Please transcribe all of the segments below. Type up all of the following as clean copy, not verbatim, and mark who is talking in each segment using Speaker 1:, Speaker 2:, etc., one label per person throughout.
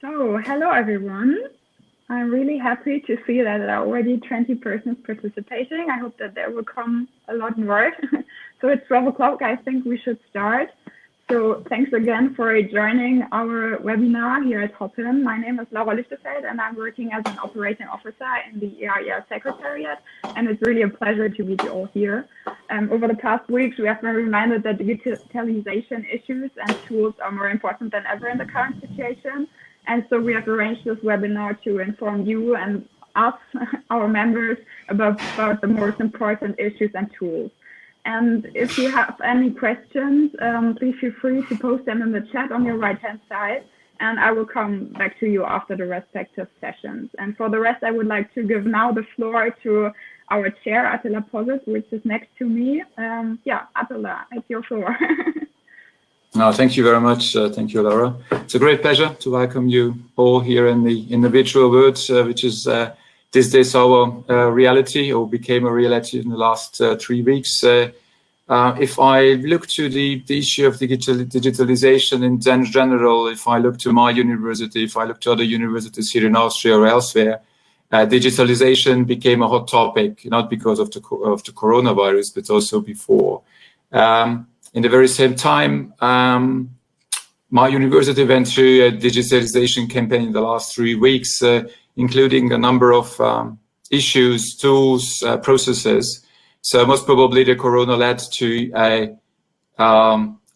Speaker 1: So, hello everyone. I'm really happy to see that there are already 20 persons participating. I hope that there will come a lot more. So it's 12 o'clock. I think we should start. So thanks again for joining our webinar here at Hopin. My name is Laura Lichtefeld and I'm working as an operating officer in the EAIR Secretariat. And it's really a pleasure to meet you all here. Over the past weeks, we have been reminded that digitalization issues and tools are more important than ever in the current situation. And so we have arranged this webinar to inform you and us, our members, about the most important issues and tools. And if you have any questions, please feel free to post them in the chat on your right-hand side, and I will come back to you after the respective sessions. And for the rest, I would like to give now the floor to our chair, Attila, which is next to me. Yeah, Attila, it's your floor.
Speaker 2: No, thank you very much. Thank you, Laura. It's a great pleasure to welcome you all here in the virtual world, which is these days our reality, or became a reality in the last 3 weeks. If I look to the issue of digitalization in general, if I look to my university, if I look to other universities here in Austria or elsewhere, digitalization became a hot topic, not because of the coronavirus, but also before. In the very same time, my university went through a digitalization campaign in the last 3 weeks, including a number of issues, tools, processes. So most probably the corona led to a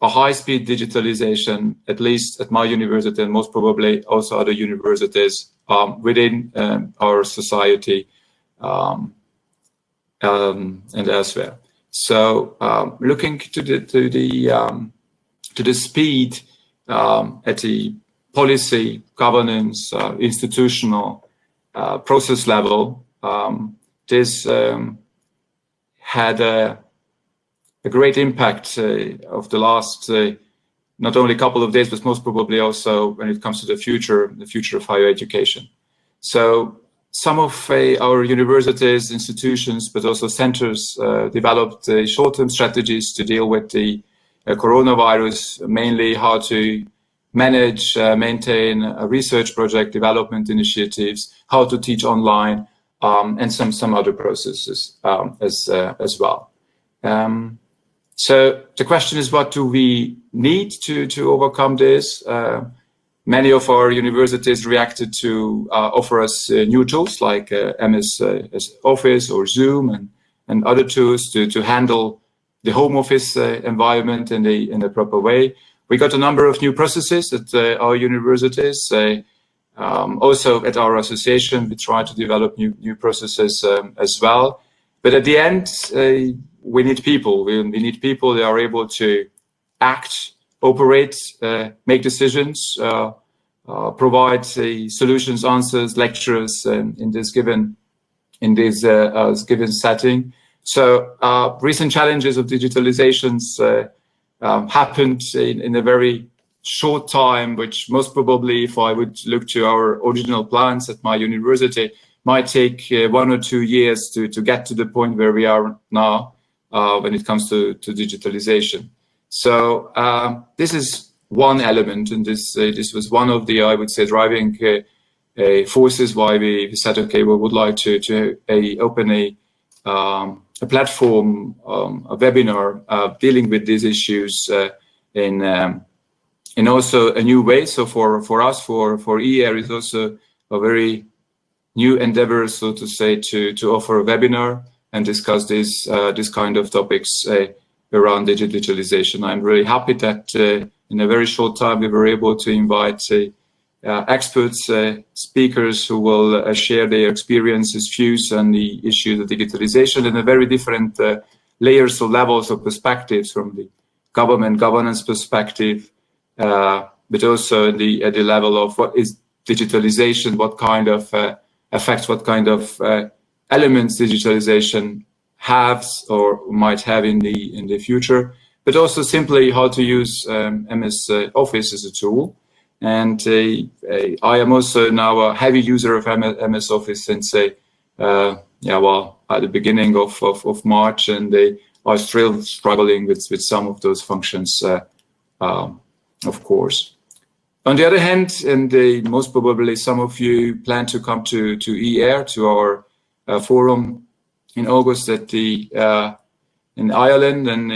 Speaker 2: high-speed digitalization, at least at my university, and most probably also other universities within our society and elsewhere. So looking to the speed at the policy, governance, institutional process level, this had a great impact of the last not only couple of days, but most probably also when it comes to the future of higher education. So some of our universities, institutions, but also centers developed short-term strategies to deal with the coronavirus, mainly how to manage, maintain a research project development initiatives, how to teach online, and some other processes as well. So the question is, what do we need to overcome this? Many of our universities reacted to offer us new tools like MS Office or Zoom and other tools to handle the home office environment in the proper way. We got a number of new processes at our universities. Also at our association, we try to develop new processes as well. But at the end, we need people. We need people that are able to act, operate, make decisions, provide solutions, answers, lectures in this given setting. So recent challenges of digitalizations happened in a very short time, which most probably, if I would look to our original plans at my university, might take 1 or 2 years to get to the point where we are now when it comes to digitalization. So this is one element, and this was one of the, I would say, driving forces why we said, okay, we would like to open a platform, a webinar dealing with these issues in also a new way. So for us, for EAIR, is also a very new endeavor, so to say, to offer a webinar and discuss this kind of topics around digitalization. I'm really happy that in a very short time we were able to invite experts, speakers who will share their experiences, views on the issue of digitalization in a very different layers or levels of perspectives, from the governance perspective, but also at the level of what is digitalization, what kind of effects, what kind of elements digitalization has or might have in the future, but also simply how to use MS Office as a tool. And I am also now a heavy user of MS Office since at the beginning of March, and are still struggling with some of those functions, of course. On the other hand, and most probably some of you plan to come to EAIR, to our forum in August at the in Ireland, and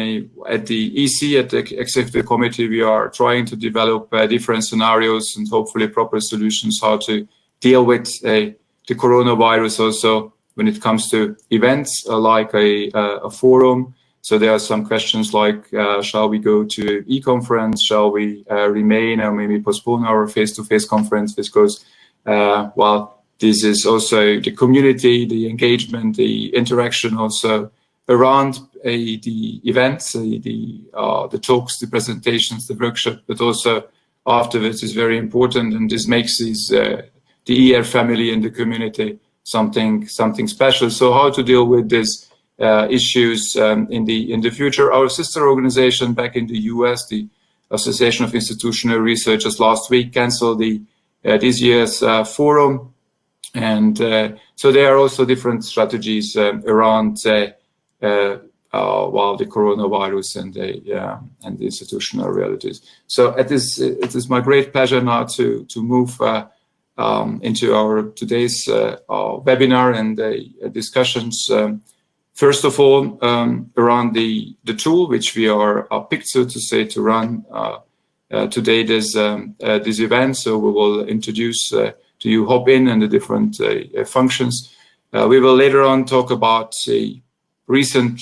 Speaker 2: at the EC, at the Executive Committee, we are trying to develop different scenarios and hopefully proper solutions how to deal with the coronavirus also when it comes to events like a forum. So there are some questions like, shall we go to e-conference? Shall we remain or maybe postpone our face-to-face conference? Because, well, this is also the community, the engagement, the interaction also around the events, the talks, the presentations, the workshop, but also afterwards is very important. And this makes the EAIR family and the community something special. So how to deal with this issues in the future? Our sister organization back in the US, the Association of Institutional Researchers, last week canceled this year's forum, and so there are also different strategies around well, the coronavirus and the institutional realities. So it is my great pleasure now to move into our today's webinar and discussions. First of all, around the tool which we are picked, so to say, to run today this event. So we will introduce to you Hopin and the different functions. We will later on talk about the recent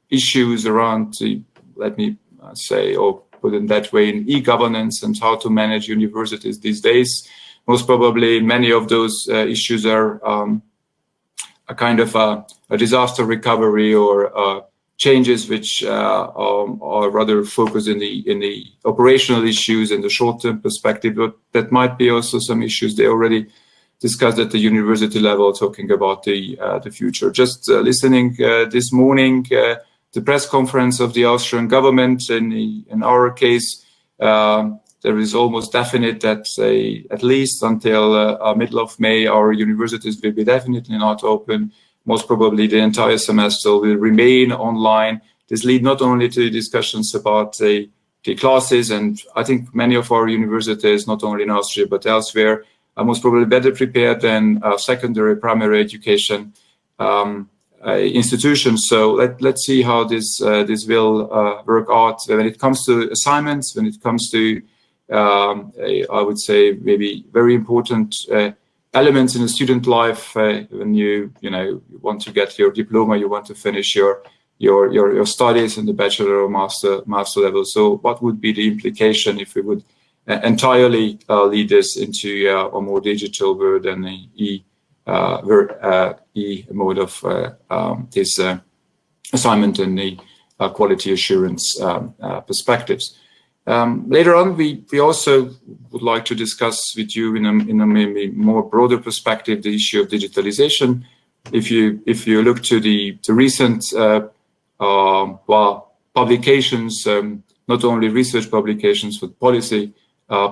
Speaker 2: issues around let me say, or put it that way, in e-governance and how to manage universities these days. Most probably many of those issues are a kind of a disaster recovery or changes which are rather focused in the operational issues and the short-term perspective, but that might be also some issues they already discussed at the university level, talking about the future. Just listening this morning, the press conference of the Austrian government, in our case, there is almost definite that at least until middle of May, our universities will be definitely not open. Most probably the entire semester will remain online. This leads not only to discussions about the classes, and I think many of our universities, not only in Austria but elsewhere, are most probably better prepared than secondary, primary education institutions. So let's see how this will work out when it comes to assignments, when it comes to I would say maybe very important elements in a student life. When you want to get your diploma, you want to finish your studies in the bachelor or master level. So what would be the implication if we would entirely lead this into a more digital world and the e mode of this assignment and the quality assurance perspectives. Later on, we also would like to discuss with you in a maybe more broader perspective the issue of digitalization. If you look to the recent well, publications, not only research publications but policy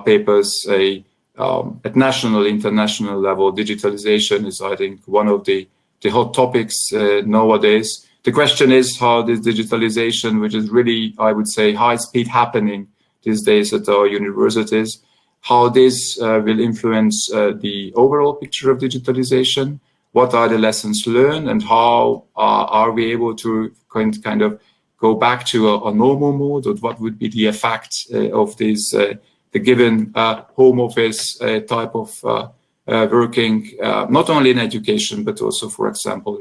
Speaker 2: papers, at national, international level, digitalization is, I think, one of the hot topics nowadays. The question is how this digitalization, which is really, I would say, high speed happening these days at our universities, how this will influence the overall picture of digitalization, what are the lessons learned, and how are we able to kind of go back to a normal mode, or what would be the effect of this, the given home office type of working, not only in education, but also, for example,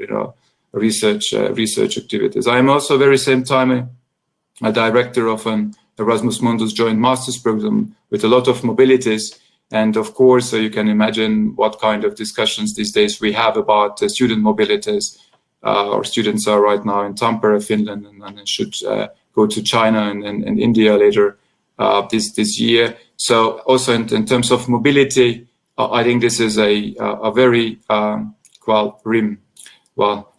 Speaker 2: research activities. I am also very same time a director of an Erasmus Mundus joint master's program with a lot of mobilities. And of course, you can imagine what kind of discussions these days we have about student mobilities. Our students are right now in Tampere, Finland, and should go to China and India later this year. So also in terms of mobility, I think this is a very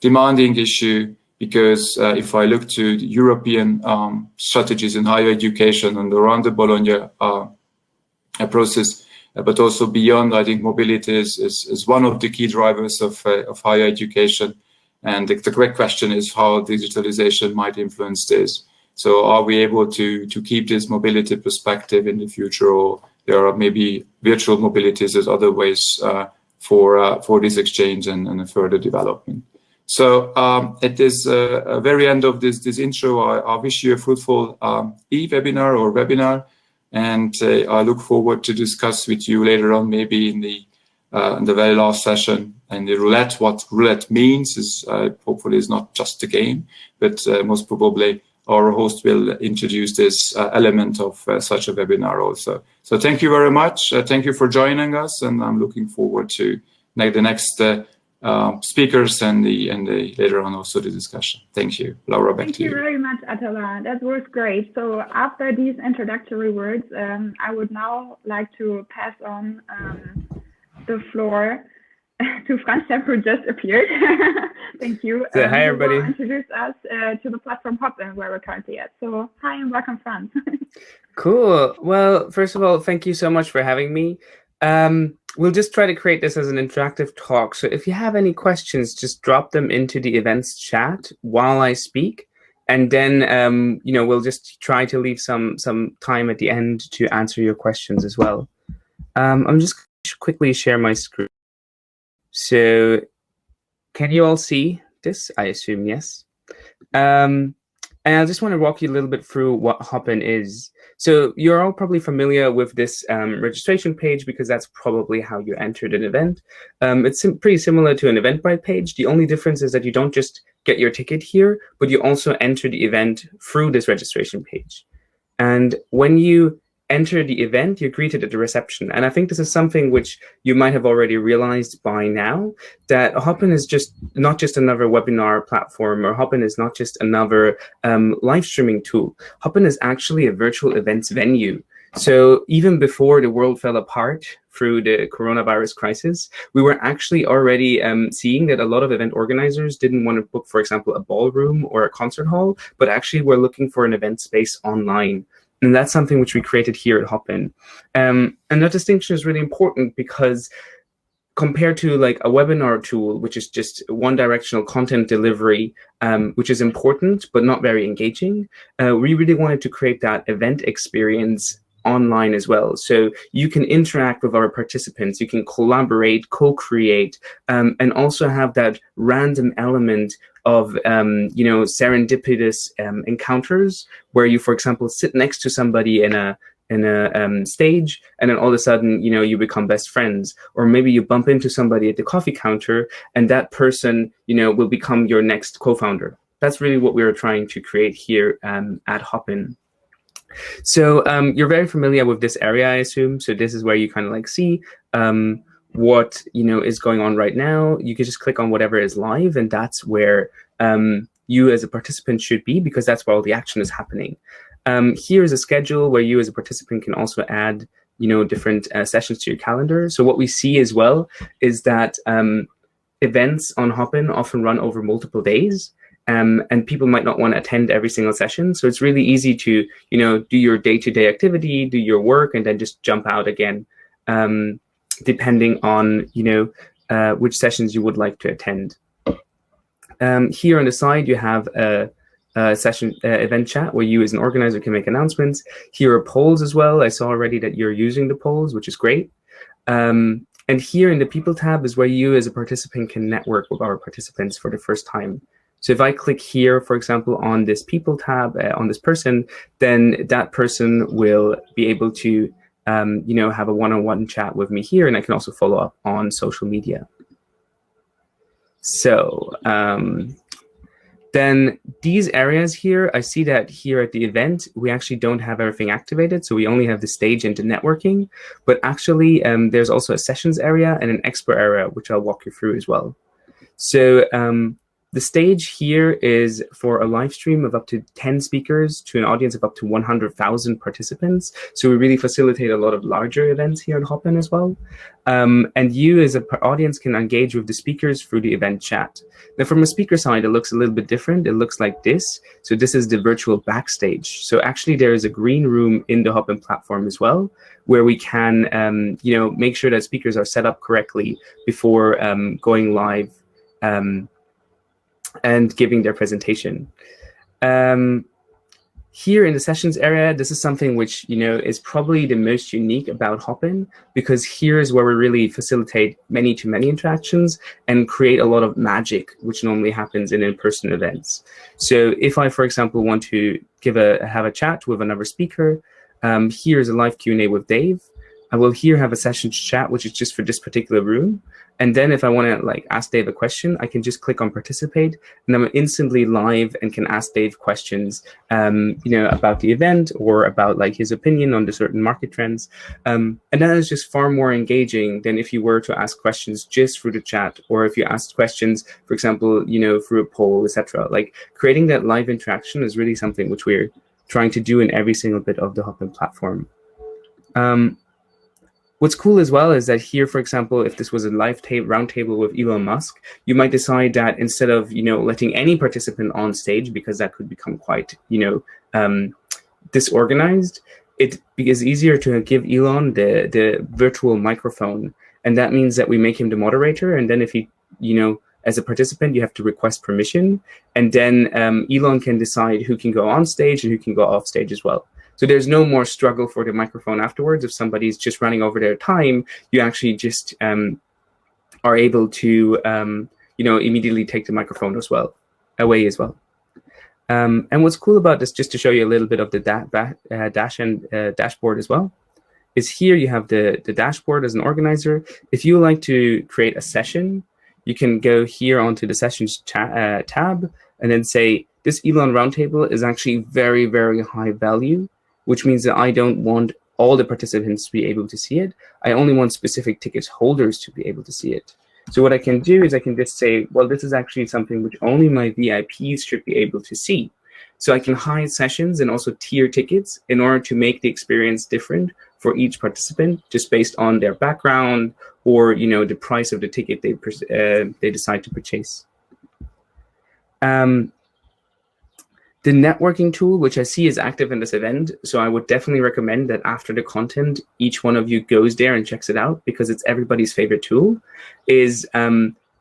Speaker 2: demanding issue. Because if I look to the European strategies in higher education and around the Bologna process, but also beyond, I think mobility is one of the key drivers of higher education. And the correct question is how digitalization might influence this. So are we able to keep this mobility perspective in the future, or there are maybe virtual mobilities as other ways for this exchange and further development. So at this very end of this intro, I wish you a fruitful e-webinar or webinar, and I look forward to discuss with you later on, maybe in the very last session, and the roulette. What roulette means is hopefully is not just a game, but most probably our host will introduce this element of such a webinar also. So thank you very much. Thank you for joining us, and I'm looking forward to the next speakers and the later on also the discussion. Thank you, Laura. Back to you.
Speaker 1: Thank you very much, Attila. That was great. So after these introductory words, I would now like to pass on the floor to Franz, who just appeared. Thank you.
Speaker 3: So, hi, everybody.
Speaker 1: Introduce us to the platform Hopin, where we're currently at. So hi and welcome, Franz.
Speaker 3: Cool. Well, first of all, thank you so much for having me. We'll just try to create this as an interactive talk. So if you have any questions, just drop them into the events chat while I speak. And then, we'll just try to leave some time at the end to answer your questions as well. I'm just going to quickly share my screen. So can you all see this? I assume yes. And I just want to walk you a little bit through what Hopin is. So you're all probably familiar with this registration page because that's probably how you entered an event. It's pretty similar to an Eventbrite page. The only difference is that you don't just get your ticket here, but you also enter the event through this registration page. And when you enter the event, you're greeted at the reception. And I think this is something which you might have already realized by now, that Hopin is not just another webinar platform, or Hopin is not just another live streaming tool. Hopin is actually a virtual events venue. So even before the world fell apart through the coronavirus crisis, we were actually already seeing that a lot of event organizers didn't want to book, for example, a ballroom or a concert hall, but actually were looking for an event space online. And that's something which we created here at Hopin. And that distinction is really important because compared to like a webinar tool, which is just one directional content delivery, which is important, but not very engaging, we really wanted to create that event experience online as well. So you can interact with our participants, you can collaborate, co-create, and also have that random element of serendipitous encounters where you, for example, sit next to somebody in a stage, and then all of a sudden, you become best friends. Or maybe you bump into somebody at the coffee counter, and that person, will become your next co-founder. That's really what we were trying to create here at Hopin. So you're very familiar with this area, I assume. So this is where you kind of like see what is going on right now. You can just click on whatever is live, and that's where you as a participant should be, because that's where all the action is happening. Here is a schedule where you as a participant can also add different sessions to your calendar. So what we see as well is that events on Hopin often run over multiple days. And people might not want to attend every single session. So it's really easy to, do your day-to-day activity, do your work, and then just jump out again, depending on, which sessions you would like to attend. Here on the side, you have a session event chat where you as an organizer can make announcements. Here are polls as well. I saw already that you're using the polls, which is great. And here in the People tab is where you as a participant can network with our participants for the first time. So if I click here, for example, on this People tab, on this person, then that person will be able to, have a one-on-one chat with me here, and I can also follow up on social media. So then these areas here, I see that here at the event, we actually don't have everything activated. So we only have the stage and the networking, but actually there's also a sessions area and an expo area, which I'll walk you through as well. So the stage here is for a live stream of up to 10 speakers to an audience of up to 100,000 participants. So we really facilitate a lot of larger events here at Hopin as well. And you as an audience can engage with the speakers through the event chat. Now from a speaker side, it looks a little bit different. It looks like this. So this is the virtual backstage. So actually there is a green room in the Hopin platform as well, where we can make sure that speakers are set up correctly before going live and giving their presentation. Here in the sessions area, this is something which, is probably the most unique about Hopin, because here is where we really facilitate many-to-many interactions and create a lot of magic, which normally happens in in-person events. So if I, for example, want to have a chat with another speaker, here's a live Q&A with Dave. I will here have a sessions chat, which is just for this particular room. And then if I want to ask Dave a question, I can just click on participate, and I'm instantly live and can ask Dave questions, about the event or about his opinion on the certain market trends. And that is just far more engaging than if you were to ask questions just through the chat, or if you asked questions, for example, through a poll, etc. Creating that live interaction is really something which we're trying to do in every single bit of the Hopin platform. What's cool as well is that here, for example, if this was a live roundtable with Elon Musk, you might decide that instead of letting any participant on stage, because that could become quite disorganized, it is easier to give Elon the virtual microphone, and that means that we make him the moderator, and then if he as a participant, you have to request permission, and then Elon can decide who can go on stage and who can go off stage as well. So there's no more struggle for the microphone afterwards. If somebody's just running over their time, you actually just are able to, immediately take the microphone away as well. And what's cool about this, just to show you a little bit of the dashboard as well, is here you have the dashboard as an organizer. If you like to create a session, you can go here onto the sessions tab and then say, this Elon Roundtable is actually very, very high value, which means that I don't want all the participants to be able to see it. I only want specific ticket holders to be able to see it. So what I can do is I can just say, well, this is actually something which only my VIPs should be able to see. So I can hide sessions and also tier tickets in order to make the experience different for each participant, just based on their background or the price of the ticket they decide to purchase. The networking tool, which I see is active in this event, so I would definitely recommend that after the content, each one of you goes there and checks it out, because it's everybody's favorite tool, is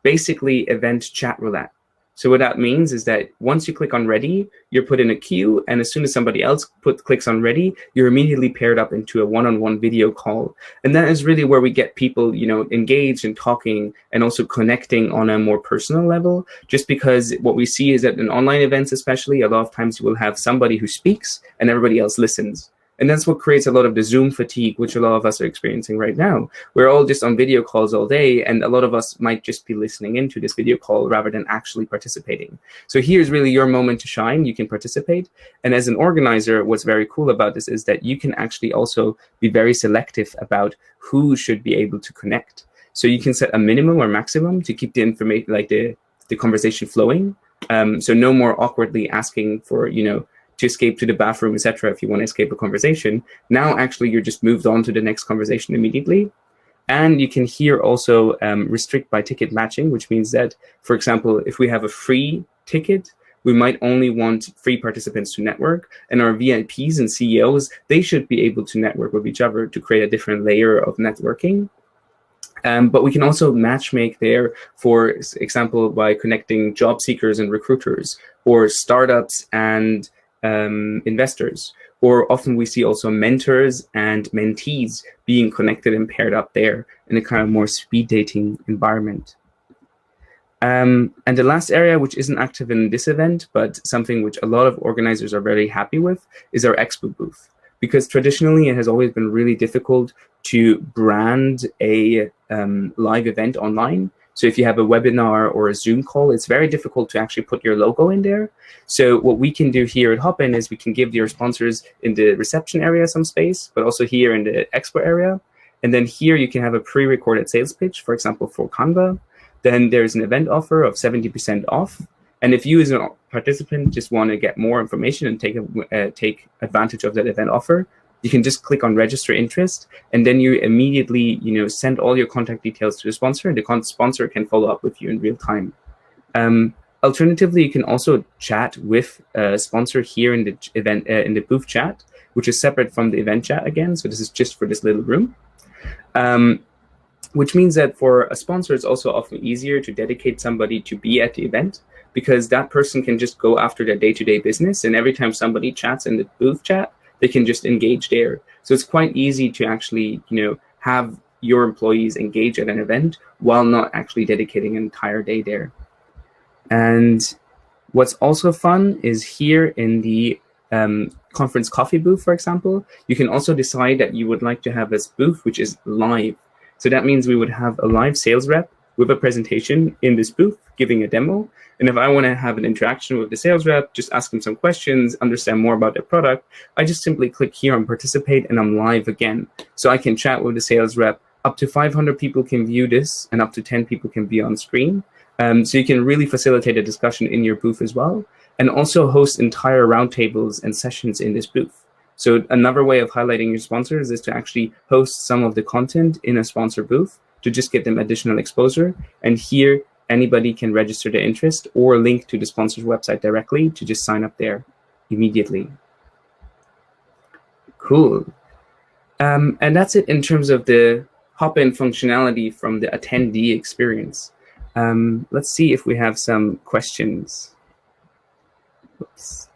Speaker 3: basically event chat roulette. So what that means is that once you click on ready, you're put in a queue, and as soon as somebody else clicks on ready, you're immediately paired up into a one-on-one video call. And that is really where we get people, engaged and talking and also connecting on a more personal level, just because what we see is that in online events especially, a lot of times you will have somebody who speaks and everybody else listens. And that's what creates a lot of the Zoom fatigue, which a lot of us are experiencing right now. We're all just on video calls all day, and a lot of us might just be listening into this video call rather than actually participating. So here's really your moment to shine. You can participate. And as an organizer, what's very cool about this is that you can actually also be very selective about who should be able to connect. So you can set a minimum or maximum to keep the information, the conversation flowing. So no more awkwardly asking for, to escape to the bathroom, etc. if you want to escape a conversation. Now, actually, you're just moved on to the next conversation immediately. And you can here also restrict by ticket matching, which means that, for example, if we have a free ticket, we might only want free participants to network, and our VIPs and CEOs, they should be able to network with each other to create a different layer of networking. But we can also matchmake there, for example, by connecting job seekers and recruiters, or startups and investors, or often we see also mentors and mentees being connected and paired up there in a kind of more speed dating environment. And the last area, which isn't active in this event, but something which a lot of organizers are very happy with, is our expo booth. Because traditionally, it has always been really difficult to brand a live event online. So if you have a webinar or a Zoom call, it's very difficult to actually put your logo in there. So what we can do here at Hopin is we can give your sponsors in the reception area some space, but also here in the expo area. And then here you can have a pre-recorded sales pitch, for example, for Canva. Then there's an event offer of 70% off. And if you as a participant just want to get more information and take advantage of that event offer, you can just click on register interest, and then you immediately, send all your contact details to the sponsor, and the sponsor can follow up with you in real time. Alternatively, you can also chat with a sponsor here in the event, in the booth chat, which is separate from the event chat again. So this is just for this little room, which means that for a sponsor, it's also often easier to dedicate somebody to be at the event, because that person can just go after their day-to-day business, and every time somebody chats in the booth chat, they can just engage there. So it's quite easy to actually, have your employees engage at an event while not actually dedicating an entire day there. And what's also fun is here in the conference coffee booth, for example, you can also decide that you would like to have this booth which is live. So that means we would have a live sales rep with a presentation in this booth giving a demo. And if I want to have an interaction with the sales rep, just ask them some questions, understand more about their product, I just simply click here on participate and I'm live again. So I can chat with the sales rep. Up to 500 people can view this and up to 10 people can be on screen. So you can really facilitate a discussion in your booth as well, and also host entire roundtables and sessions in this booth. So another way of highlighting your sponsors is to actually host some of the content in a sponsor booth to just get them additional exposure. And here, anybody can register their interest or link to the sponsor's website directly to just sign up there immediately. Cool. And that's it in terms of the Hopin functionality from the attendee experience. Let's see if we have some questions. Oops.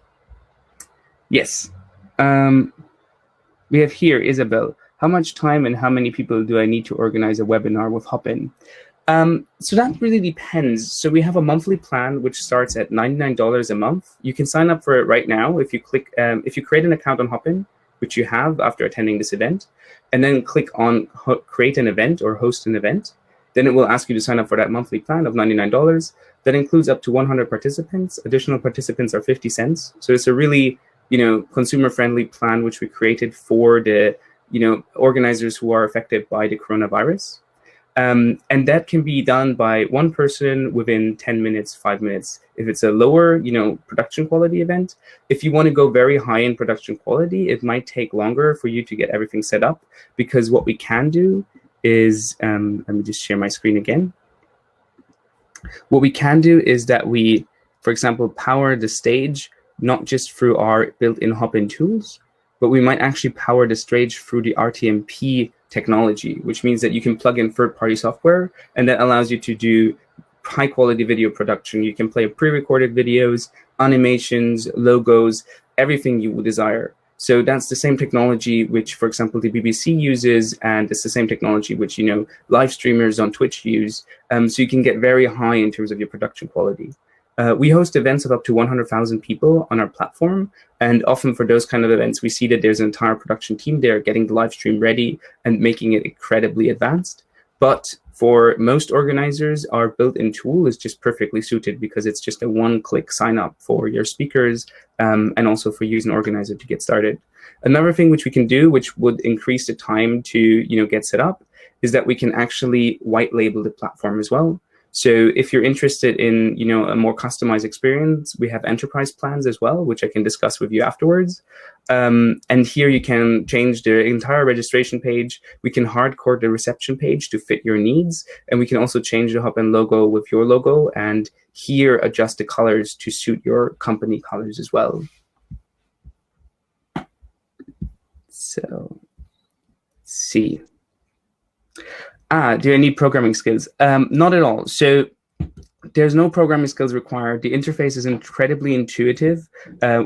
Speaker 3: Yes. We have here Isabel. How much time and how many people do I need to organize a webinar with Hopin? So that really depends. So we have a monthly plan which starts at $99 a month. You can sign up for it right now if you click, if you create an account on Hopin, which you have after attending this event, and then click on create an event or host an event. Then it will ask you to sign up for that monthly plan of $99. That includes up to 100 participants. Additional participants are 50 cents. So it's a really, consumer-friendly plan which we created for the, organizers who are affected by the coronavirus. And that can be done by one person within 10 minutes, 5 minutes. If it's a lower, production quality event, if you want to go very high in production quality, it might take longer for you to get everything set up, because what we can do is, let me just share my screen again. What we can do is that we, for example, power the stage, not just through our built-in Hopin tools, but we might actually power the stage through the RTMP technology, which means that you can plug in third-party software, and that allows you to do high-quality video production. You can play pre-recorded videos, animations, logos, everything you would desire. So that's the same technology which, for example, the BBC uses, and it's the same technology which, live streamers on Twitch use. So you can get very high in terms of your production quality. We host events of up to 100,000 people on our platform. And often for those kind of events, we see that there's an entire production team there getting the live stream ready and making it incredibly advanced. But for most organizers, our built-in tool is just perfectly suited, because it's just a one-click sign-up for your speakers, and also for you as an organizer to get started. Another thing which we can do, which would increase the time to get set up, is that we can actually white label the platform as well. So if you're interested in a more customized experience, we have enterprise plans as well, which I can discuss with you afterwards. And here you can change the entire registration page. We can hardcode the reception page to fit your needs, and we can also change the Hopin logo with your logo, and here adjust the colors to suit your company colors as well. So let's see. Do I need programming skills? Not at all. So there's no programming skills required. The interface is incredibly intuitive.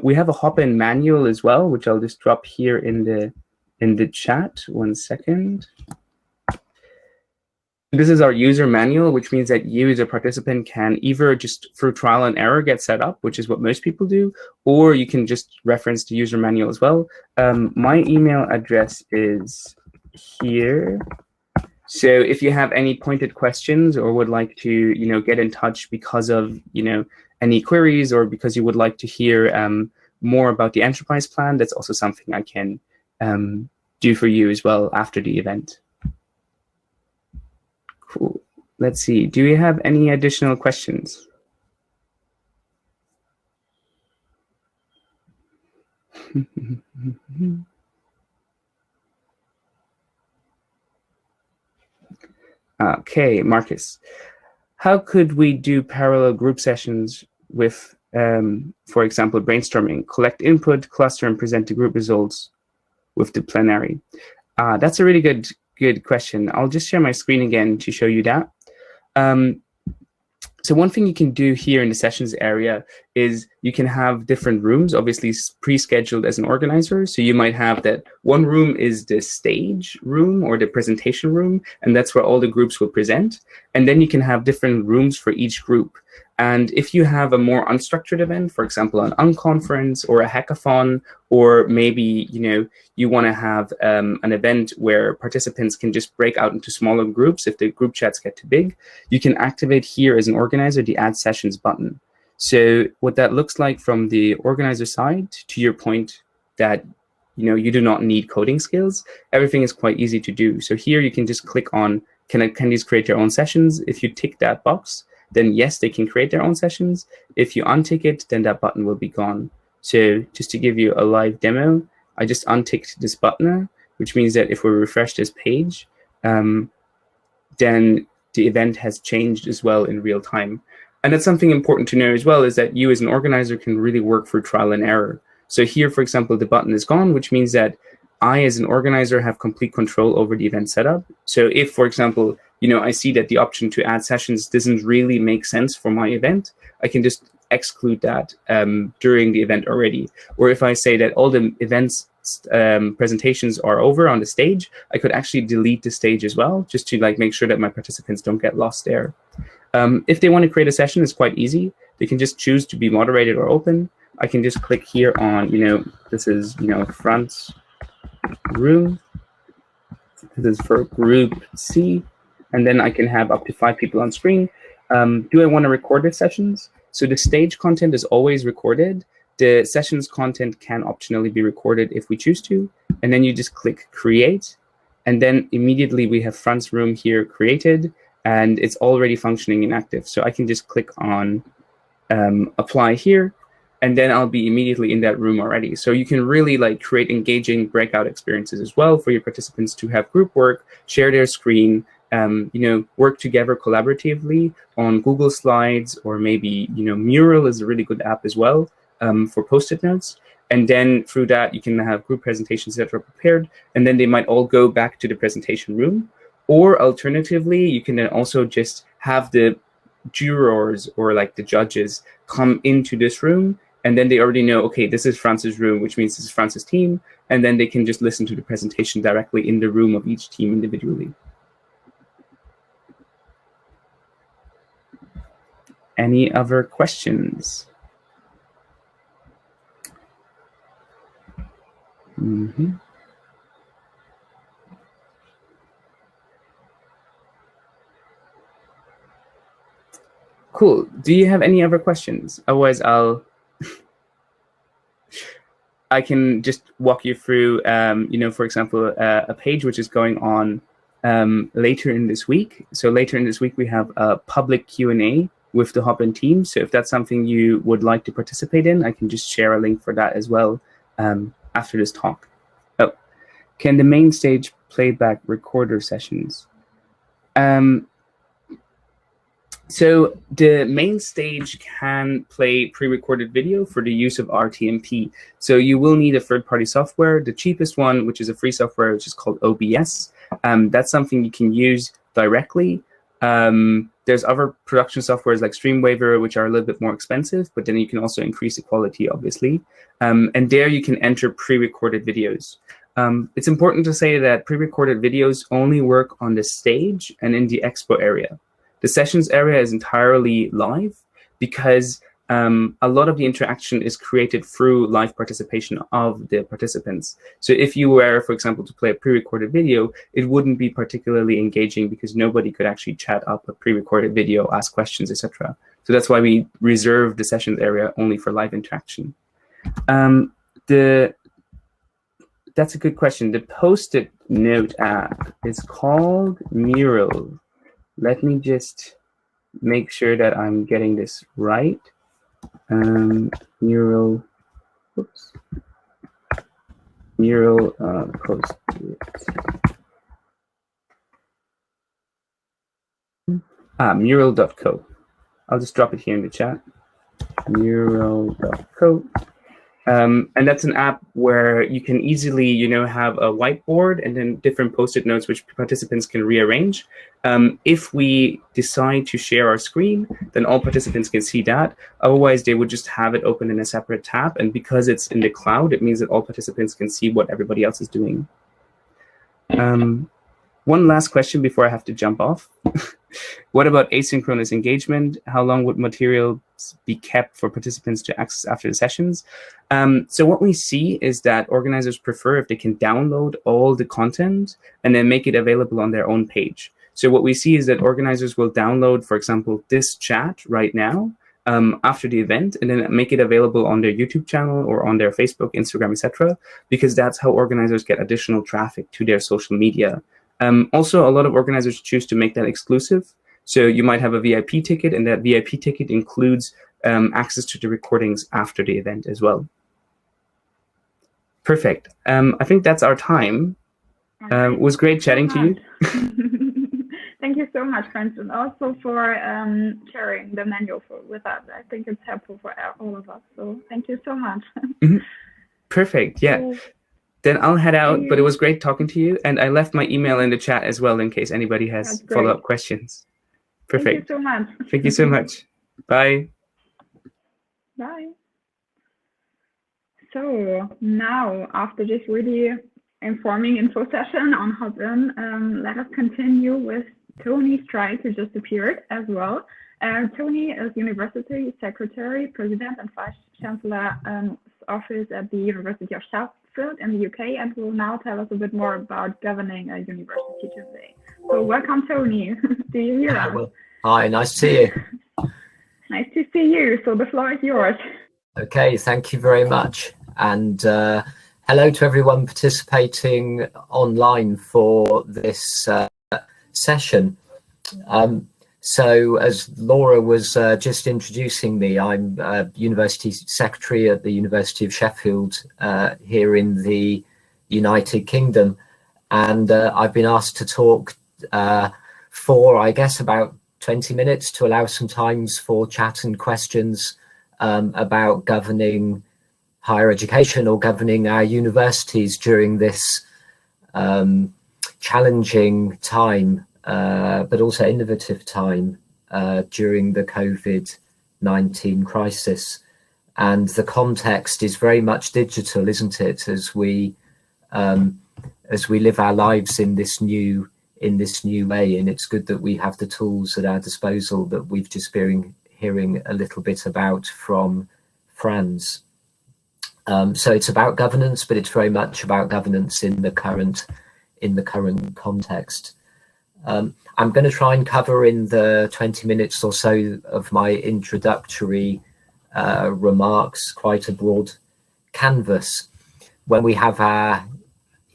Speaker 3: We have a Hopin manual as well, which I'll just drop here in the chat. 1 second. This is our user manual, which means that you as a participant can either just through trial and error get set up, which is what most people do, or you can just reference the user manual as well. My email address is here. So if you have any pointed questions or would like to, get in touch because of, any queries, or because you would like to hear more about the enterprise plan, that's also something I can do for you as well after the event. Cool. Let's see. Do we have any additional questions? Okay, Marcus. How could we do parallel group sessions with, for example, brainstorming, collect input, cluster, and present the group results with the plenary? That's a really good question. I'll just share my screen again to show you that. So one thing you can do here in the sessions area is you can have different rooms, obviously pre-scheduled as an organizer. So you might have that one room is the stage room or the presentation room, and that's where all the groups will present. And then you can have different rooms for each group. And if you have a more unstructured event, for example, an unconference or a hackathon, or maybe you want to have an event where participants can just break out into smaller groups if the group chats get too big, you can activate here as an organizer the Add Sessions button. So what that looks like from the organizer side, to your point that you do not need coding skills, everything is quite easy to do. So here you can just click on can these create their own sessions? If you tick that box, then yes, they can create their own sessions. If you untick it, then that button will be gone. So just to give you a live demo, I just unticked this button, which means that if we refresh this page, then the event has changed as well in real time. And that's something important to know as well, is that you as an organizer can really work through trial and error. So here, for example, the button is gone, which means that I, as an organizer, have complete control over the event setup. So if, for example, I see that the option to add sessions doesn't really make sense for my event, I can just exclude that during the event already. Or if I say that all the events presentations are over on the stage, I could actually delete the stage as well, just to make sure that my participants don't get lost there. If they want to create a session, it's quite easy. They can just choose to be moderated or open. I can just click here on, this is, Franz room. This is for group C. And then I can have up to 5 people on screen. Do I want to record the sessions? So the stage content is always recorded. The sessions content can optionally be recorded if we choose to. And then you just click create. And then immediately we have Franz room here created, and it's already functioning and active. So I can just click on apply here, and then I'll be immediately in that room already. So you can really create engaging breakout experiences as well for your participants to have group work, share their screen, work together collaboratively on Google Slides, or maybe, Mural is a really good app as well for Post-it notes. And then through that, you can have group presentations that are prepared, and then they might all go back to the presentation room. Or alternatively, you can then also just have the jurors or the judges come into this room, and then they already know, okay, this is Franz's room, which means this is Franz's team, and then they can just listen to the presentation directly in the room of each team individually. Any other questions? Cool. Do you have any other questions? Otherwise, I can just walk you through, for example, a page which is going on later in this week. So later in this week, we have a public Q&A with the Hopin team. So if that's something you would like to participate in, I can just share a link for that as well after this talk. Oh, can the main stage playback recorder sessions? So the main stage can play pre-recorded video for the use of RTMP. So you will need a third-party software. The cheapest one, which is a free software, which is called OBS. That's something you can use directly. There's other production softwares like Streamweaver, which are a little bit more expensive, but then you can also increase the quality, obviously. And there you can enter pre-recorded videos. It's important to say that pre-recorded videos only work on the stage and in the expo area. The sessions area is entirely live because a lot of the interaction is created through live participation of the participants. So if you were, for example, to play a pre-recorded video, it wouldn't be particularly engaging because nobody could actually chat up a pre-recorded video, ask questions, etc. So that's why we reserve the sessions area only for live interaction. That's a good question. The Post-it note app is called Mural. Let me just make sure that I'm getting this right. Mural, oops. Mural Post-it. Mural.co. I'll just drop it here in the chat. Mural.co. And that's an app where you can easily, have a whiteboard and then different Post-it notes which participants can rearrange. If we decide to share our screen, then all participants can see that. Otherwise, they would just have it open in a separate tab. And because it's in the cloud, it means that all participants can see what everybody else is doing. One last question before I have to jump off. What about asynchronous engagement? How long would materials be kept for participants to access after the sessions? So what we see is that organizers prefer if they can download all the content and then make it available on their own page. So what we see is that organizers will download, for example, this chat right now after the event, and then make it available on their YouTube channel or on their Facebook, Instagram, etc., because that's how organizers get additional traffic to their social media. Also, a lot of organizers choose to make that exclusive. So you might have a VIP ticket, and that VIP ticket includes access to the recordings after the event as well. Perfect. I think that's our time. It was great chatting to you.
Speaker 1: Thank you so much, Franz, and also for sharing the manual with us. I think it's helpful for all of us. So thank you so much.
Speaker 3: Perfect. Yeah. Then I'll head out, but it was great talking to you. And I left my email in the chat as well in case anybody has follow-up questions. Perfect.
Speaker 1: Thank you so much.
Speaker 3: Thank you so much. Bye.
Speaker 1: Bye. So now, after this really informing info session on Hopin, let us continue with Tony Strike, who just appeared as well. Tony is University Secretary, President and Vice Chancellor Office at the University of Sheffield in the UK, and will now tell us a bit more about governing a university today. So welcome, Tony. Do you hear us?
Speaker 4: Well, hi, nice to see you.
Speaker 1: Nice to see you. So the floor is yours.
Speaker 4: Okay, thank you very much. And hello to everyone participating online for this session. So as Laura was just introducing me, I'm University Secretary at the University of Sheffield here in the United Kingdom. And I've been asked to talk for, I guess, about 20 minutes to allow some times for chat and questions about governing higher education or governing our universities during this challenging time, but also innovative time during the COVID-19 crisis. And the context is very much digital, isn't it? As we live our lives in this new way, and it's good that we have the tools at our disposal that we've just been hearing a little bit about from Franz. So it's about governance, but it's very much about governance in the current context. I'm going to try and cover in the 20 minutes or so of my introductory remarks quite a broad canvas. When we have our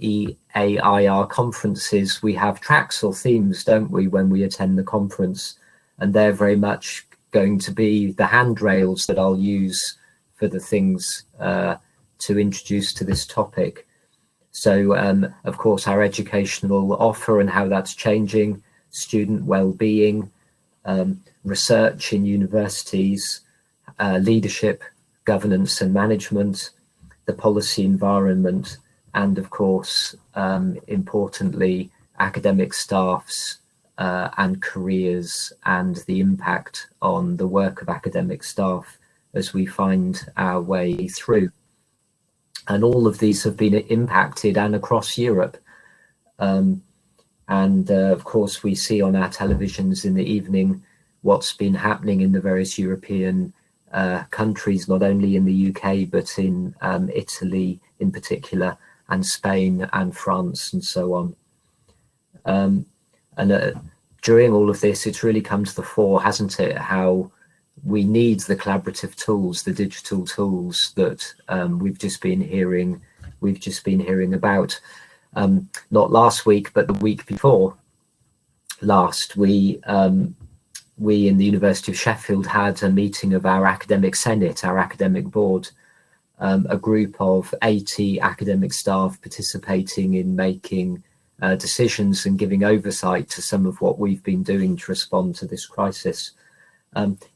Speaker 4: EAIR conferences, we have tracks or themes, don't we, when we attend the conference? And they're very much going to be the handrails that I'll use for the things to introduce to this topic. So, of course, our educational offer and how that's changing, student well-being, research in universities, leadership, governance and management, the policy environment, and of course, importantly, academic staffs and careers and the impact on the work of academic staff as we find our way through. And all of these have been impacted and across Europe. Of course, we see on our televisions in the evening what's been happening in the various European countries, not only in the UK, but in Italy in particular, and Spain and France and so on. During all of this, it's really come to the fore, hasn't it, how we need the collaborative tools, the digital tools that we've just been hearing about. Not last week, but the week before last, we in the University of Sheffield had a meeting of our academic senate, our academic board, a group of 80 academic staff participating in making decisions and giving oversight to some of what we've been doing to respond to this crisis.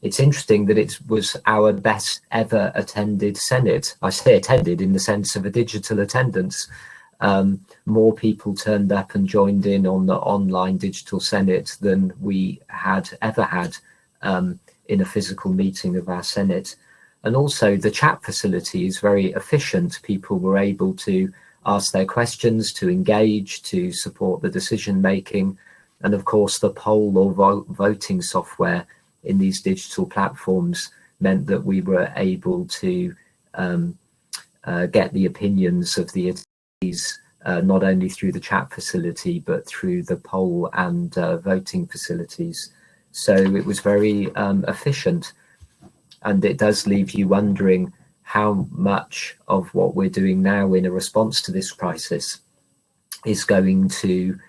Speaker 4: It's interesting that it was our best ever attended Senate. I say attended in the sense of a digital attendance. More people turned up and joined in on the online digital Senate than we had ever had in a physical meeting of our Senate. And also the chat facility is very efficient. People were able to ask their questions, to engage, to support the decision making. And of course, the poll or voting software in these digital platforms meant that we were able to get the opinions of the attendees not only through the chat facility, but through the poll and voting facilities. So it was very efficient. And it does leave you wondering how much of what we're doing now in a response to this crisis is going to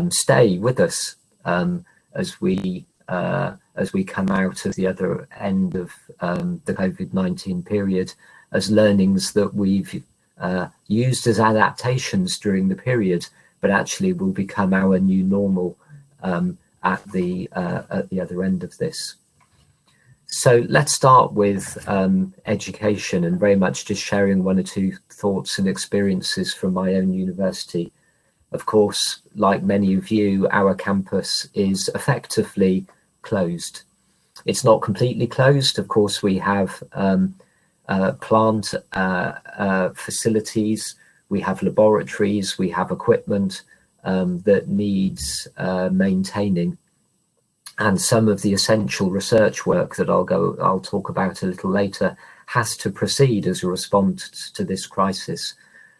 Speaker 4: stay with us as we come out of the other end of the COVID-19 period, as learnings that we've used as adaptations during the period, but actually will become our new normal at the other end of this. So let's start with education, and very much just sharing one or two thoughts and experiences from my own university. Of course, like many of you, our campus is effectively closed. It's not completely closed. Of course, we have plant facilities, we have laboratories, we have equipment that needs maintaining. And some of the essential research work that I'll talk about a little later has to proceed as a response to this crisis.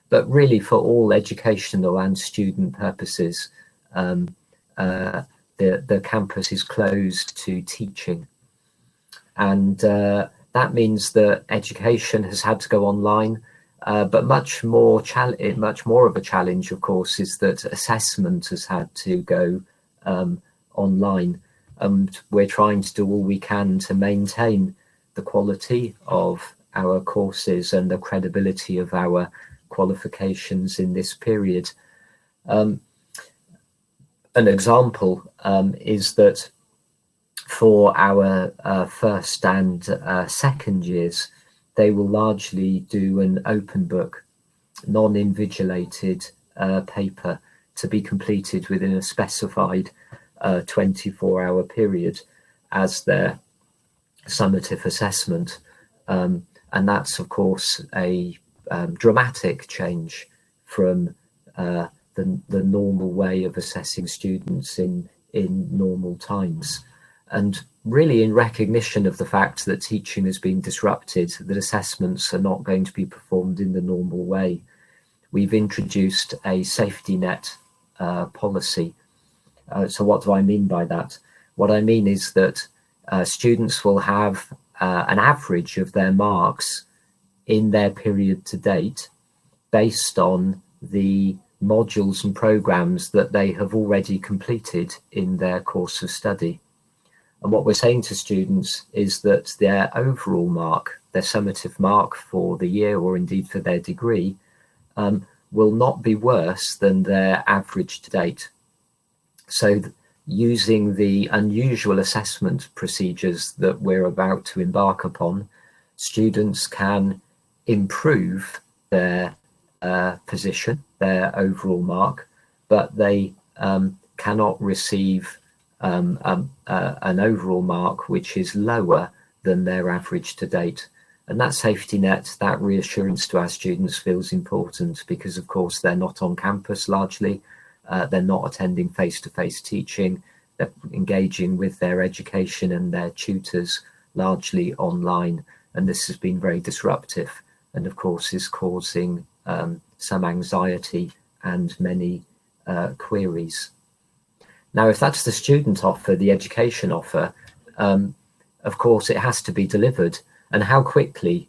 Speaker 4: But really, for all educational and student purposes, the campus is closed to teaching. And that means that education has had to go online, but much more of a challenge, of course, is that assessment has had to go online. And we're trying to do all we can to maintain the quality of our courses and the credibility of our qualifications in this period. An example is that for our first and second years, they will largely do an open book, non-invigilated paper to be completed within a specified 24-hour period as their summative assessment. And that's, of course, a dramatic change from the normal way of assessing students in normal times. And really in recognition of the fact that teaching has been disrupted, that assessments are not going to be performed in the normal way, we've introduced a safety net policy. So what do I mean by that? What I mean is that students will have an average of their marks in their period to date based on the modules and programs that they have already completed in their course of study. And what we're saying to students is that their overall mark, their summative mark for the year or indeed for their degree, will not be worse than their average to date. So using the unusual assessment procedures that we're about to embark upon, students can improve their position, their overall mark, but they cannot receive an overall mark which is lower than their average to date. And that safety net, that reassurance to our students feels important because, of course, they're not on campus largely. They're not attending face-to-face teaching. They're engaging with their education and their tutors largely online. And this has been very disruptive and, of course, is causing some anxiety and many queries. Now, if that's the student offer, the education offer, of course, it has to be delivered. And how quickly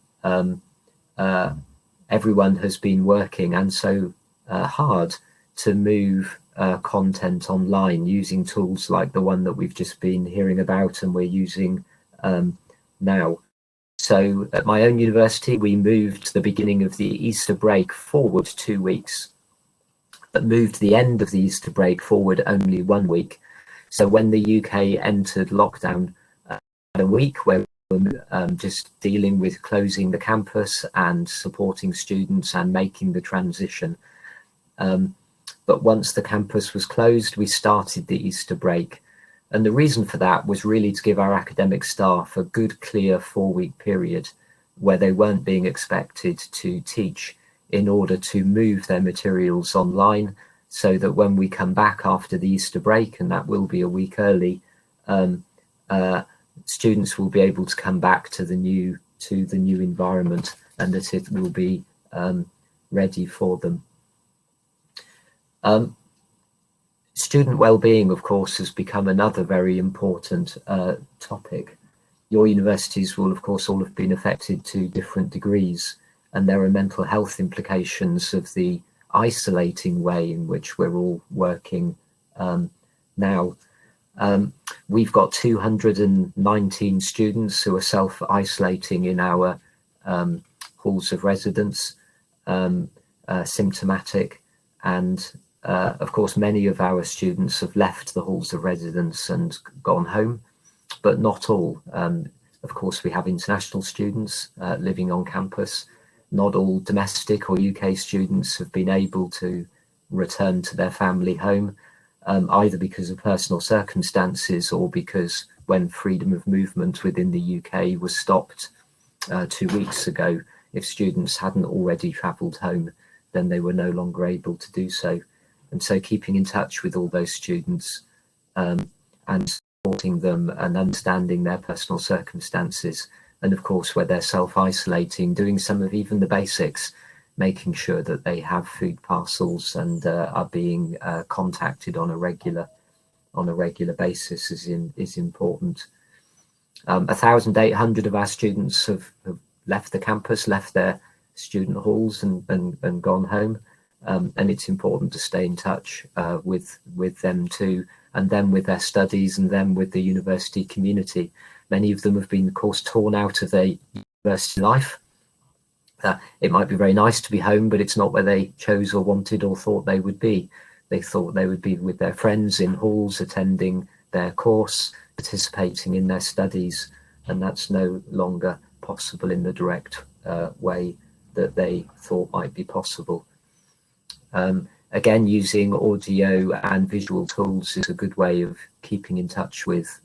Speaker 4: everyone has been working and so hard to move content online using tools like the one that we've just been hearing about and we're using now. So at my own university, we moved the beginning of the Easter break forward 2 weeks, but moved the end of the Easter break forward only 1 week. So when the UK entered lockdown, a week where we're just dealing with closing the campus and supporting students and making the transition. But once the campus was closed, we started the Easter break. And the reason for that was really to give our academic staff a good, clear 4-week period where they weren't being expected to teach, in order to move their materials online, so that when we come back after the Easter break, and that will be a week early, students will be able to come back to the new environment, and that it will be ready for them. Student well-being, of course, has become another very important topic. Your universities will, of course, all have been affected to different degrees, and there are mental health implications of the isolating way in which we're all working now. We've got 219 students who are self-isolating in our halls of residence, symptomatic, and of course many of our students have left the halls of residence and gone home, but not all. Of course, we have international students living on campus. Not all domestic or UK students have been able to return to their family home, either because of personal circumstances or because when freedom of movement within the UK was stopped 2 weeks ago, if students hadn't already travelled home, then they were no longer able to do so. And so keeping in touch with all those students and supporting them and understanding their personal circumstances, and of course, where they're self-isolating, doing some of even the basics, making sure that they have food parcels and are being contacted on a regular basis is important. 1,800 of our students have left the campus, left their student halls and gone home, and it's important to stay in touch with them too, and then with their studies, and then with the university community. Many of them have been, of course, torn out of their university life. It might be very nice to be home, but it's not where they chose or wanted or thought they would be. They thought they would be with their friends in halls, attending their course, participating in their studies, and that's no longer possible in the direct way that they thought might be possible. Again, using audio and visual tools is a good way of keeping in touch with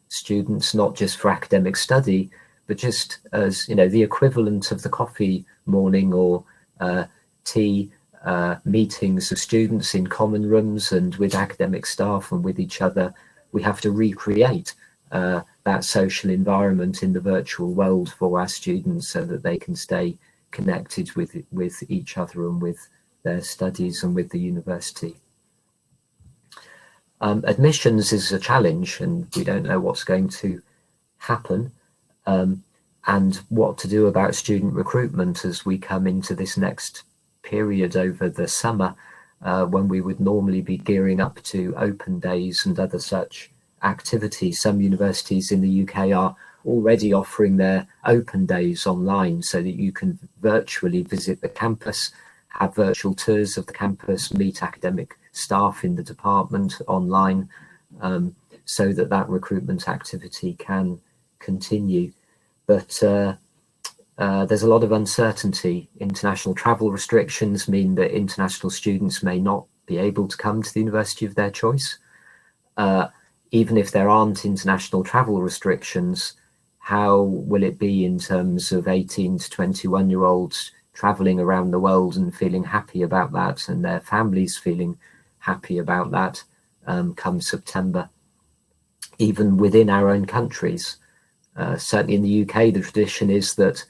Speaker 4: students, not just for academic study, but just as, you know, the equivalent of the coffee morning or tea meetings of students in common rooms and with academic staff and with each other. We have to recreate that social environment in the virtual world for our students so that they can stay connected with each other and with their studies and with the university. Admissions is a challenge, and we don't know what's going to happen and what to do about student recruitment as we come into this next period over the summer, when we would normally be gearing up to open days and other such activities. Some universities in the UK are already offering their open days online so that you can virtually visit the campus, have virtual tours of the campus, meet academic staff in the department online, so that that recruitment activity can continue. But there's a lot of uncertainty. International travel restrictions mean that international students may not be able to come to the university of their choice. Even if there aren't international travel restrictions, how will it be in terms of 18 to 21-year-olds traveling around the world and feeling happy about that, and their families feeling happy about that come September? Even within our own countries, certainly in the UK, the tradition is that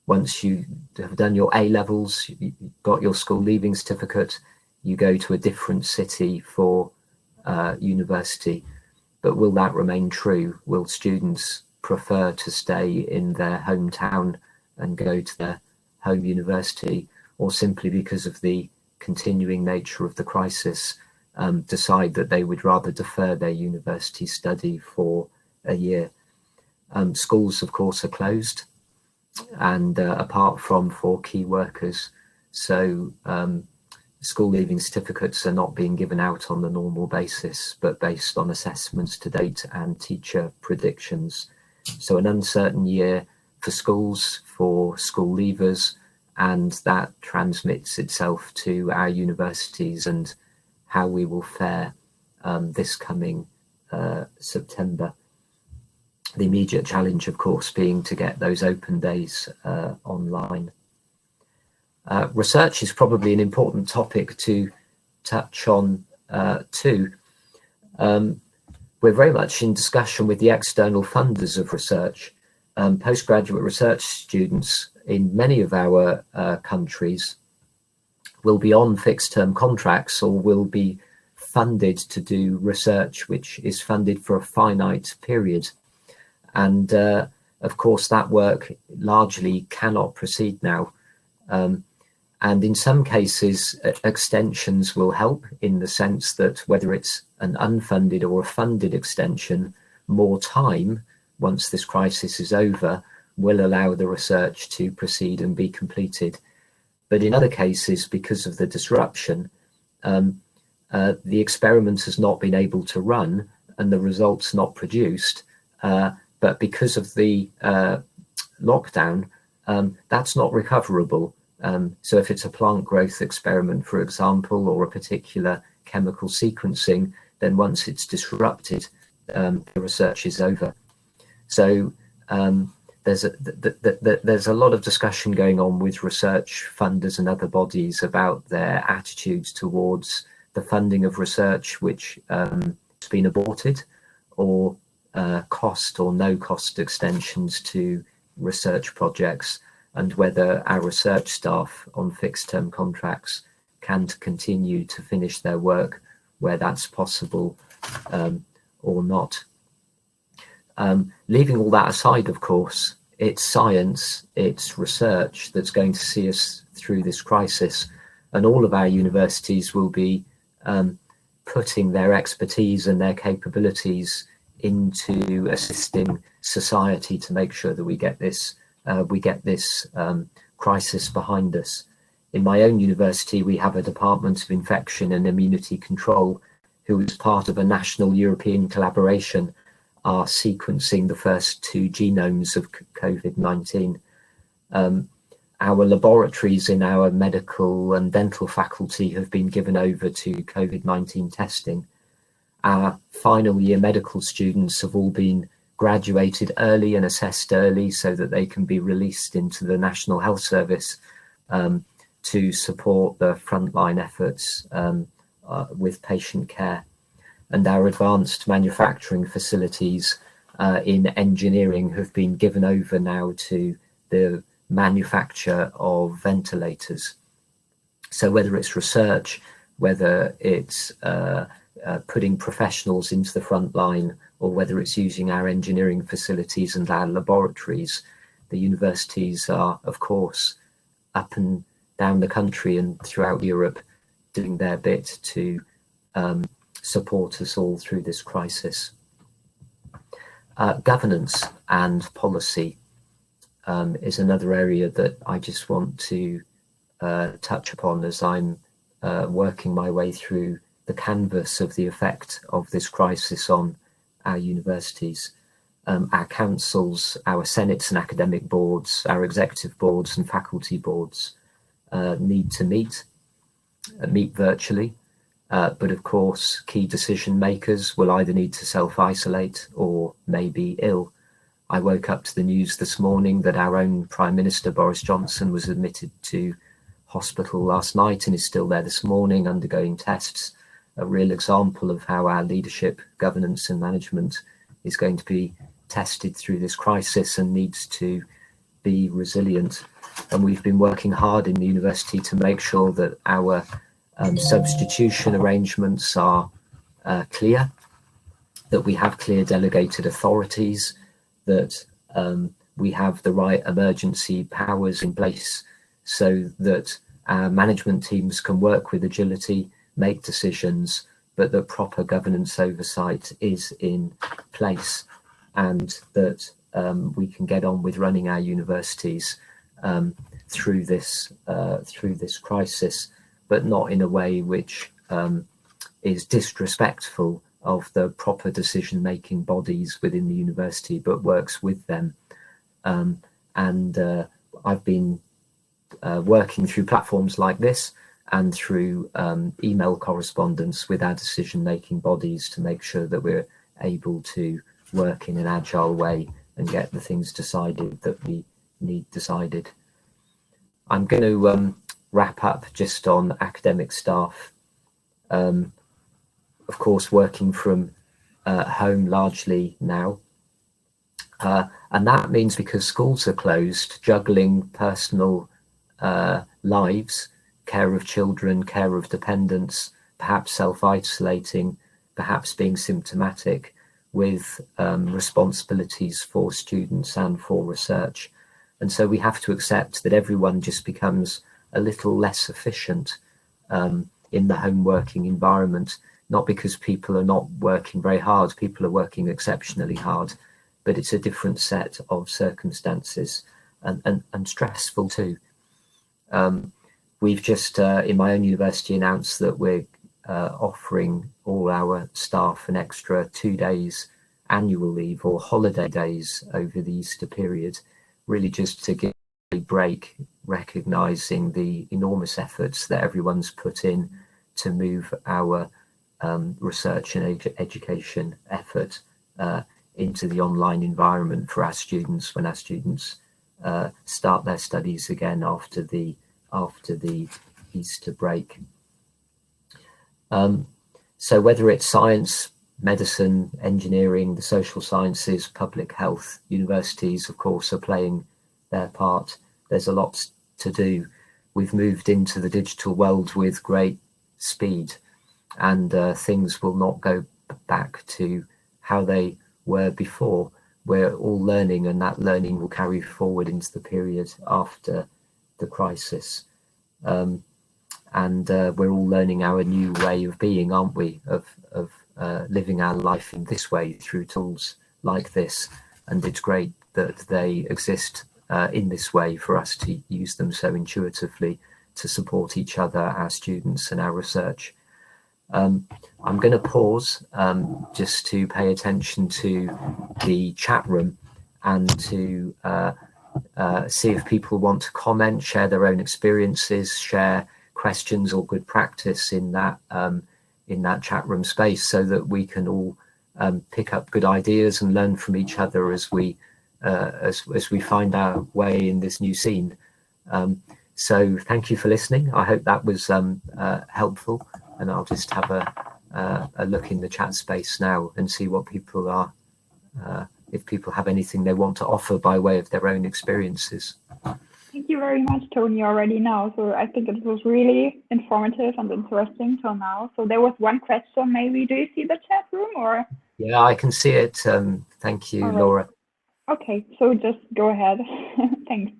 Speaker 4: once you have done your A-levels, you got your school leaving certificate, you go to a different city for university. But will that remain true? Will students prefer to stay in their hometown and go to their home university, or simply because of the continuing nature of the crisis, decide that they would rather defer their university study for a year? Schools, of course, are closed, and apart from for key workers, so school leaving certificates are not being given out on the normal basis, but based on assessments to date and teacher predictions. So an uncertain year for schools, for school leavers, and that transmits itself to our universities and how we will fare this coming September. The immediate challenge, of course, being to get those open days online. Research is probably an important topic to touch on too. We're very much in discussion with the external funders of research. Postgraduate research students in many of our countries will be on fixed-term contracts or will be funded to do research which is funded for a finite period. And of course, that work largely cannot proceed now. And in some cases, extensions will help in the sense that whether it's an unfunded or a funded extension, more time, once this crisis is over, will allow the research to proceed and be completed. But in other cases, because of the disruption, the experiment has not been able to run and the results not produced. But because of the lockdown, that's not recoverable. So if it's a plant growth experiment, for example, or a particular chemical sequencing, then once it's disrupted, the research is over. So there's a lot of discussion going on with research funders and other bodies about their attitudes towards the funding of research which has been aborted, or cost or no cost extensions to research projects, and whether our research staff on fixed term contracts can continue to finish their work where that's possible or not. Leaving all that aside, of course, it's science, it's research that's going to see us through this crisis, and all of our universities will be putting their expertise and their capabilities into assisting society to make sure that we get this crisis behind us. In my own university, we have a Department of Infection and Immunity Control, who is part of a national European collaboration, are sequencing the first 2 genomes of COVID-19. Our laboratories in our medical and dental faculty have been given over to COVID-19 testing. Our final year medical students have all been graduated early and assessed early so that they can be released into the National Health Service to support the frontline efforts with patient care. And our advanced manufacturing facilities in engineering have been given over now to the manufacture of ventilators. So whether it's research, whether it's putting professionals into the front line, or whether it's using our engineering facilities and our laboratories, the universities are, of course, up and down the country and throughout Europe doing their bit to support us all through this crisis. Governance and policy is another area that I just want to touch upon as I'm working my way through the canvas of the effect of this crisis on our universities. Our councils, our senates and academic boards, our executive boards and faculty boards need to meet virtually. But of course, key decision makers will either need to self-isolate or may be ill. I woke up to the news this morning that our own Prime Minister, Boris Johnson, was admitted to hospital last night and is still there this morning undergoing tests. A real example of how our leadership, governance and management is going to be tested through this crisis and needs to be resilient. And we've been working hard in the university to make sure that our substitution arrangements are clear, that we have clear delegated authorities, that we have the right emergency powers in place so that our management teams can work with agility, make decisions, but that proper governance oversight is in place, and that we can get on with running our universities through this crisis, but not in a way which is disrespectful the proper decision-making bodies within the university, but works with them. I've been working through platforms like this and through email correspondence with our decision-making bodies to make sure that we're able to work in an agile way and get the things decided that we need decided. I'm going to wrap up just on academic staff. Of course, working from home largely now. And that means because schools are closed, juggling personal lives, care of children, care of dependents, perhaps self-isolating, perhaps being symptomatic, with responsibilities for students and for research. And so we have to accept that everyone just becomes a little less efficient in the home working environment, not because people are not working very hard, people are working exceptionally hard, but it's a different set of circumstances and stressful too. We've just, in my own university, announced that we're offering all our staff an extra 2 days annual leave or holiday days over the Easter period, really just to give a break, recognising the enormous efforts that everyone's put in to move our research and education effort into the online environment for our students when our students start their studies again after the Easter break. So whether it's science, medicine, engineering, the social sciences, public health, universities, of course, are playing their part. There's a lot to do. We've moved into the digital world with great speed, and things will not go back to how they were before. We're all learning, and that learning will carry forward into the period after the crisis. And we're all learning our new way of being, aren't we, of living our life in this way through tools like this. And it's great that they exist in this way for us to use them so intuitively to support each other, our students and our research. I'm going to pause just to pay attention to the chat room and to see if people want to comment, share their own experiences, share questions or good practice in that chat room space, so that we can all pick up good ideas and learn from each other as we find our way in this new scene. So thank you for listening. I hope that was helpful, and I'll just have a look in the chat space now and see what people are, if people have anything they want to offer by way of their own experiences.
Speaker 1: Thank you very much, Tony, already now. So I think it was really informative and interesting till now. So there was one question, maybe. Do you see the chat room or? Yeah,
Speaker 4: I can see it. Thank you, right. Laura.
Speaker 1: Okay, so just go ahead. Thanks.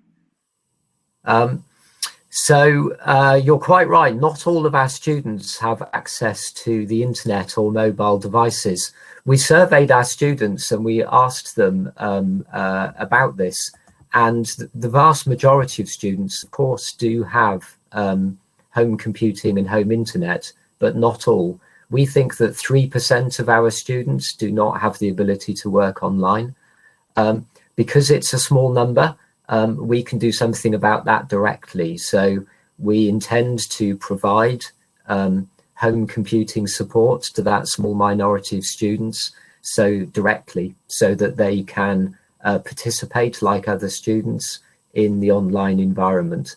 Speaker 4: So you're quite right. Not all of our students have access to the internet or mobile devices. We surveyed our students and we asked them about this. And the vast majority of students, of course, do have home computing and home internet, but not all. We think that 3% of our students do not have the ability to work online. Because it's a small number, we can do something about that directly. So we intend to provide home computing support to that small minority of students directly, so that they can participate like other students in the online environment.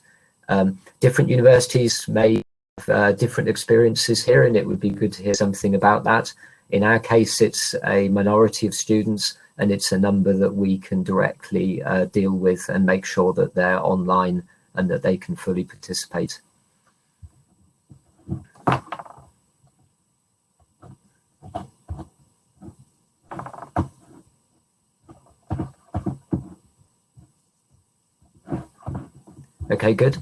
Speaker 4: Different universities may have different experiences here, and it would be good to hear something about that. In our case, it's a minority of students, and it's a number that we can directly deal with and make sure that they're online and that they can fully participate. Okay, good.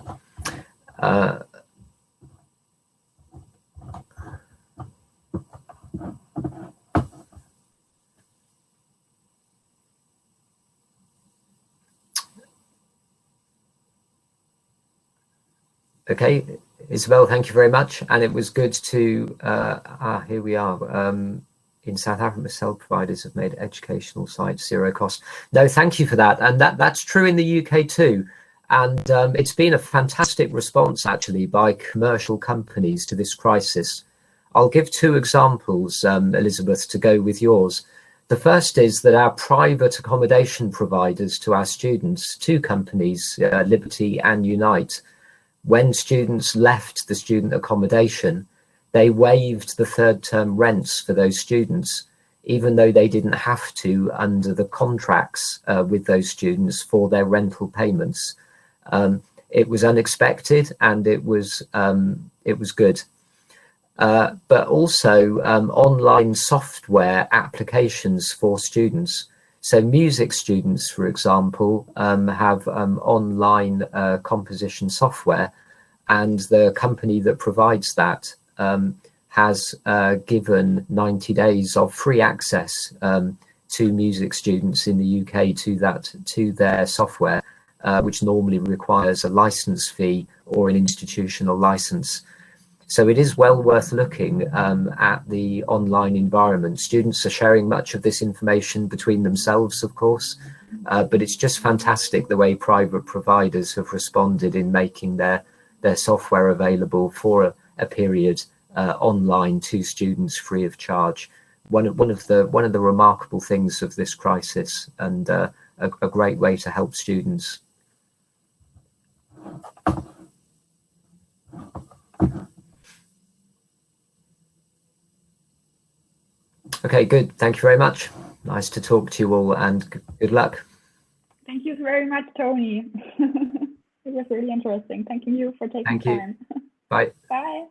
Speaker 4: Okay, Isabel, thank you very much. And it was good to, here we are. in South Africa, most cell providers have made educational sites zero cost. No, thank you for that. And that's true in the UK too. And it's been a fantastic response actually by commercial companies to this crisis. I'll give two examples, Elizabeth, to go with yours. The first is that our private accommodation providers to our students, two companies, Liberty and Unite, when students left the student accommodation, they waived the third term rents for those students, even though they didn't have to under the contracts with those students for their rental payments. It was unexpected and it was good. But also online software applications for students. So music students, for example, have online composition software, and the company that provides that has given 90 days of free access to music students in the UK to their software, which normally requires a license fee or an institutional license. So it is well worth looking at the online environment. Students are sharing much of this information between themselves, of course, but it's just fantastic the way private providers have responded in making their software available for a period online to students free of charge. One of the remarkable things of this crisis, and a great way to help students. Okay, good. Thank you very much. Nice to talk to you all, and good luck.
Speaker 1: Thank you very much, Tony. It was really interesting. Thank you for taking time.
Speaker 4: Bye.
Speaker 1: Bye.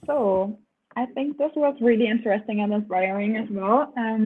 Speaker 1: So I think this was really interesting and inspiring as well.